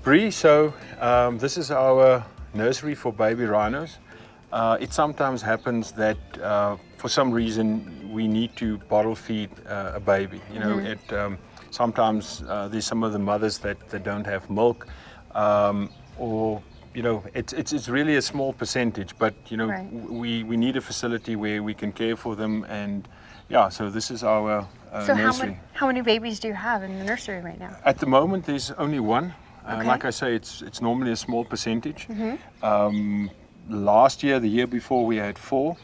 Bree, so this is our nursery for baby rhinos. It sometimes happens that for some reason we need to bottle feed a baby. You know, sometimes there's some of the mothers that don't have milk, or you know, it's really a small percentage. But you know, Right. we need a facility where we can care for them, and yeah. So this is our So nursery. how many babies do you have in the nursery right now? At the moment, there's only one. Okay. Like I say, it's normally a small percentage. Last year, the year before, we had 4,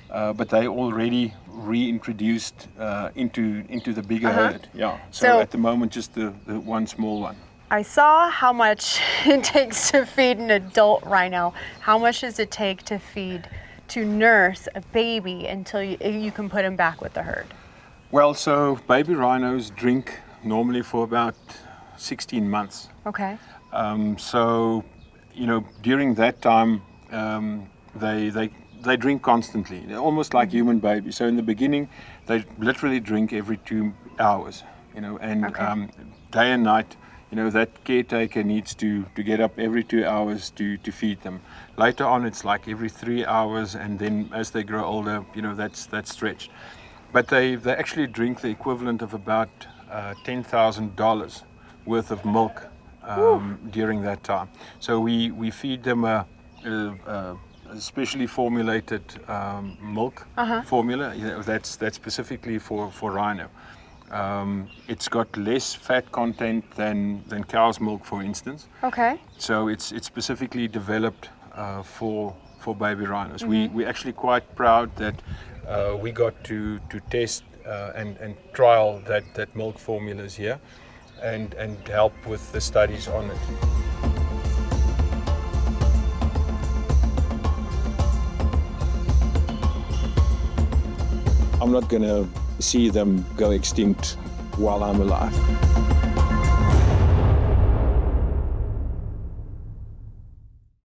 but they already reintroduced into the bigger herd. Yeah. So at the moment, just the one small one. I saw how much it takes to feed an adult rhino. How much does it take to nurse a baby until you can put him back with the herd? Well, so baby rhinos drink normally for about 16 months. Okay. So, you know, during that time, they drink constantly. They're almost like human babies. So in the beginning, they literally drink every 2 hours. You know, and day and night, you know, that caretaker needs to get up every 2 hours to feed them. Later on, it's like every 3 hours, and then as they grow older, you know, that's stretched. But they actually drink the equivalent of about $10,000 worth of milk during that time. So we feed them a specially formulated milk formula, you know, that's specifically for rhino. It's got less fat content than cow's milk, for instance. Okay. So it's specifically developed for baby rhinos. We're actually quite proud that we got to test and trial that milk formulas here and help with the studies on it. I'm not going to see them go extinct while I'm alive.